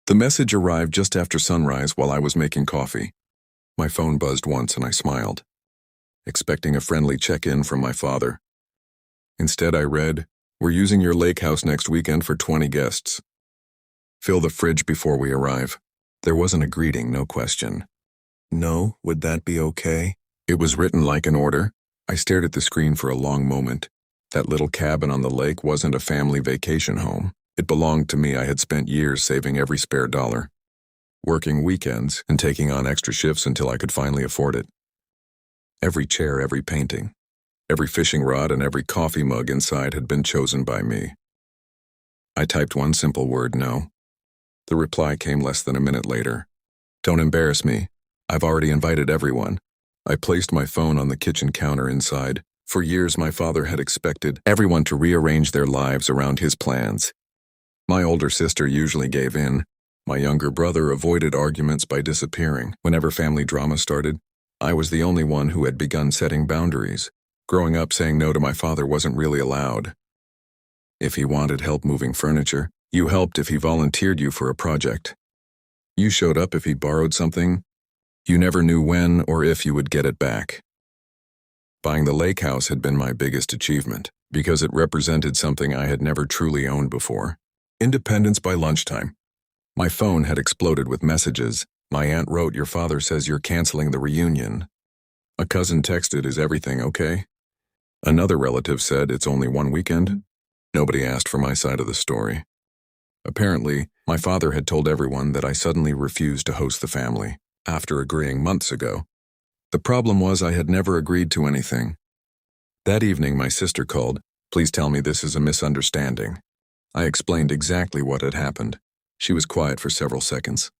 The message arrived just after sunrise while I was making coffee. My phone buzzed once and I smiled, expecting a friendly check-in from my father. Instead, I read, "We're using your lake house next weekend for 20 guests. Fill the fridge before we arrive." There wasn't a greeting, no question. "No, would that be okay?" It was written like an order. I stared at the screen for a long moment. That little cabin on the lake wasn't a family vacation home. It belonged to me. I had spent years saving every spare dollar, working weekends and taking on extra shifts until I could finally afford it. Every chair, every painting, every fishing rod, and every coffee mug inside had been chosen by me. I typed one simple word, "No." The reply came less than a minute later. "Don't embarrass me. I've already invited everyone." I placed my phone on the kitchen counter inside. For years, my father had expected everyone to rearrange their lives around his plans. My older sister usually gave in. My younger brother avoided arguments by disappearing. Whenever family drama started, I was the only one who had begun setting boundaries. Growing up, saying no to my father wasn't really allowed. If he wanted help moving furniture, you helped. If he volunteered you for a project, you showed up. If he borrowed something, you never knew when or if you would get it back. Buying the lake house had been my biggest achievement because it represented something I had never truly owned before. Independence by lunchtime. My phone had exploded with messages. My aunt wrote, "Your father says you're canceling the reunion." A cousin texted, "Is everything okay?" Another relative said, "It's only one weekend." Nobody asked for my side of the story. Apparently, my father had told everyone that I suddenly refused to host the family, after agreeing months ago. The problem was I had never agreed to anything. That evening, my sister called. "Please tell me this is a misunderstanding." I explained exactly what had happened. She was quiet for several seconds.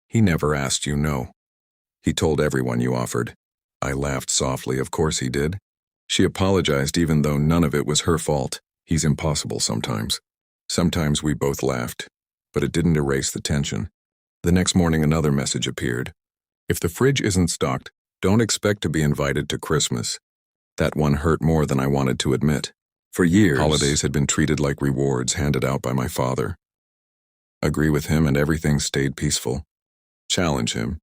"He never asked you, no. He told everyone you offered." I laughed softly. "Of course he did." She apologized even though none of it was her fault. He's impossible sometimes. Sometimes we both laughed, but it didn't erase the tension. The next morning another message appeared. "If the fridge isn't stocked, don't expect to be invited to Christmas." That one hurt more than I wanted to admit. For years, holidays had been treated like rewards handed out by my father. Agree with him and everything stayed peaceful. Challenge him,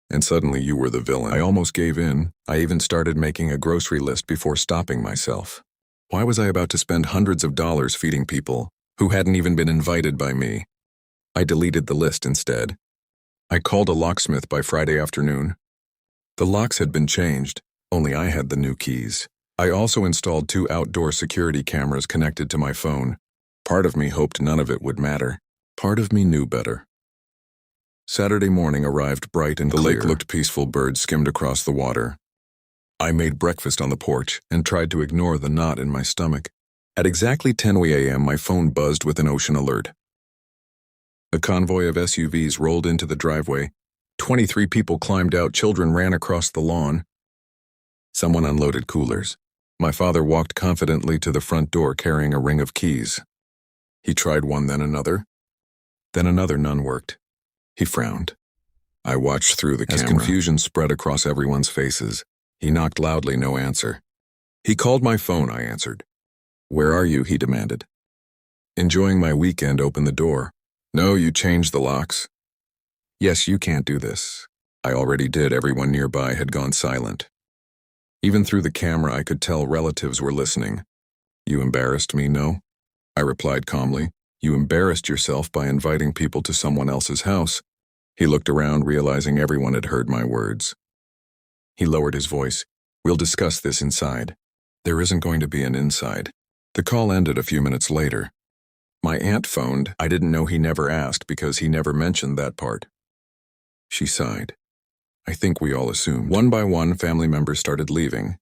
and suddenly you were the villain. I almost gave in. I even started making a grocery list before stopping myself. Why was I about to spend hundreds of dollars feeding people who hadn't even been invited by me? I deleted the list instead. I called a locksmith by Friday afternoon. The locks had been changed, only I had the new keys. I also installed 2 outdoor security cameras connected to my phone. Part of me hoped none of it would matter. Part of me knew better. Saturday morning arrived bright and clear. The lake looked peaceful. Birds skimmed across the water. I made breakfast on the porch and tried to ignore the knot in my stomach. At exactly 10 a.m., my phone buzzed with an ocean alert. A convoy of SUVs rolled into the driveway. 23 people climbed out. Children ran across the lawn. Someone unloaded coolers. My father walked confidently to the front door carrying a ring of keys. He tried one, then another. Then another. None worked. He frowned. I watched through the camera. As confusion spread across everyone's faces, he knocked loudly. No answer. He called my phone. I answered. "Where are you?" he demanded. "Enjoying my weekend." Open the door. "No, you changed the locks." "Yes, you can't do this." I already did. Everyone nearby had gone silent. Even through the camera, I could tell relatives were listening. "You embarrassed me, no?" I replied calmly. "You embarrassed yourself by inviting people to someone else's house." He looked around, realizing everyone had heard my words. He lowered his voice. "We'll discuss this inside." There isn't going to be an inside. The call ended a few minutes later. My aunt phoned. I didn't know he never asked because he never mentioned that part. She sighed. I think we all assumed. One by one, family members started leaving.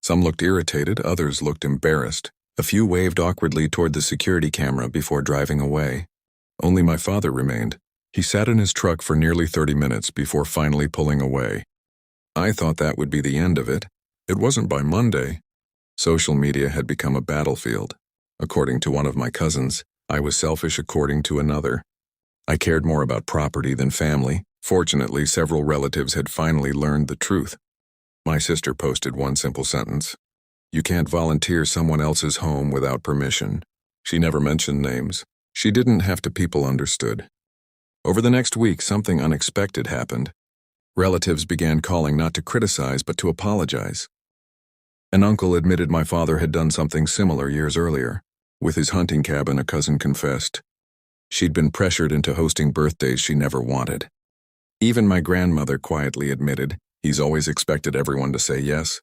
Some looked irritated, others looked embarrassed. A few waved awkwardly toward the security camera before driving away. Only my father remained. He sat in his truck for nearly 30 minutes before finally pulling away. I thought that would be the end of it. It wasn't. By Monday, social media had become a battlefield. According to one of my cousins, I was selfish. According to another, I cared more about property than family. Fortunately, several relatives had finally learned the truth. My sister posted one simple sentence. "You can't volunteer someone else's home without permission." She never mentioned names. She didn't have to. People understood. Over the next week, something unexpected happened. Relatives began calling not to criticize but to apologize. An uncle admitted my father had done something similar years earlier. With his hunting cabin, a cousin confessed. She'd been pressured into hosting birthdays she never wanted. Even my grandmother quietly admitted, he's always expected everyone to say yes.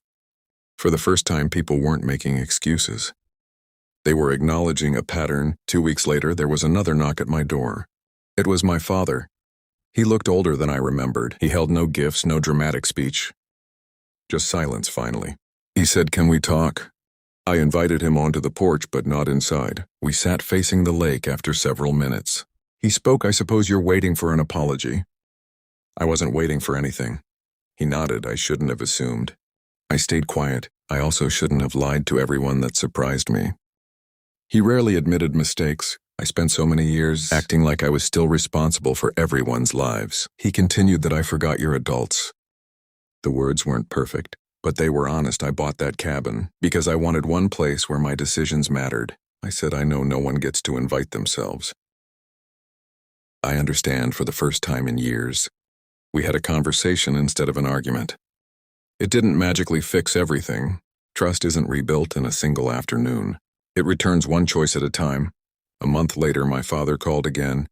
For the first time, people weren't making excuses. They were acknowledging a pattern. 2 weeks later, there was another knock at my door. It was my father. He looked older than I remembered. He held no gifts, no dramatic speech. Just silence, finally. He said, "Can we talk?" I invited him onto the porch, but not inside. We sat facing the lake after several minutes. He spoke, "I suppose you're waiting for an apology." I wasn't waiting for anything. He nodded. I shouldn't have assumed. I stayed quiet. I also shouldn't have lied to everyone that surprised me. He rarely admitted mistakes. I spent so many years acting like I was still responsible for everyone's lives. He continued that I forgot you're adults. The words weren't perfect, but they were honest. I bought that cabin because I wanted one place where my decisions mattered. I said, "I know no one gets to invite themselves." I understand for the first time in years. We had a conversation instead of an argument. It didn't magically fix everything. Trust isn't rebuilt in a single afternoon. It returns one choice at a time. A month later, my father called again.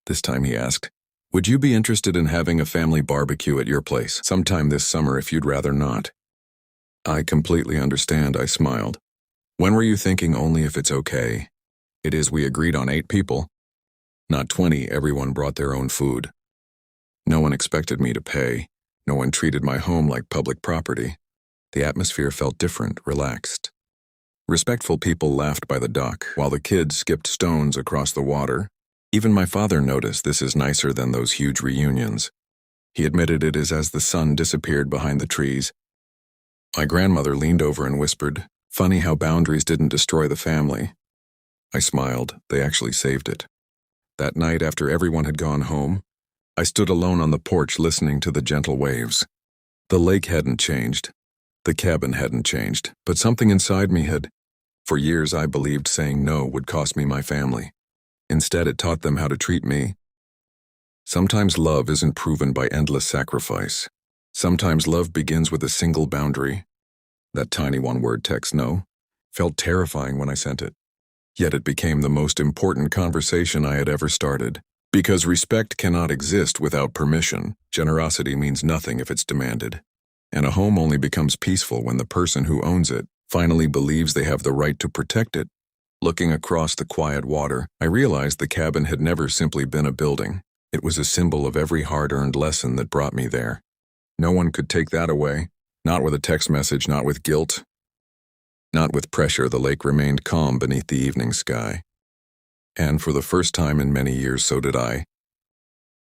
This time he asked, "Would you be interested in having a family barbecue at your place sometime this summer if you'd rather not?" "I completely understand," I smiled. "When were you thinking only if it's okay?" "It is. We agreed on 8 people. Not 20, everyone brought their own food. No one expected me to pay. No one treated my home like public property. The atmosphere felt different, relaxed. Respectful people laughed by the dock, while the kids skipped stones across the water. Even my father noticed this is nicer than those huge reunions. He admitted it is as the sun disappeared behind the trees. My grandmother leaned over and whispered, "Funny how boundaries didn't destroy the family." I smiled. They actually saved it. That night, after everyone had gone home, I stood alone on the porch listening to the gentle waves. The lake hadn't changed. The cabin hadn't changed, but something inside me had. For years, I believed saying no would cost me my family. Instead, it taught them how to treat me. Sometimes love isn't proven by endless sacrifice. Sometimes love begins with a single boundary. That tiny one-word text, "no," felt terrifying when I sent it. Yet it became the most important conversation I had ever started. Because respect cannot exist without permission. Generosity means nothing if it's demanded. And a home only becomes peaceful when the person who owns it finally believes they have the right to protect it. Looking across the quiet water, I realized the cabin had never simply been a building. It was a symbol of every hard-earned lesson that brought me there. No one could take that away. Not with a text message, not with guilt. Not with pressure. The lake remained calm beneath the evening sky. And for the first time in many years, so did I.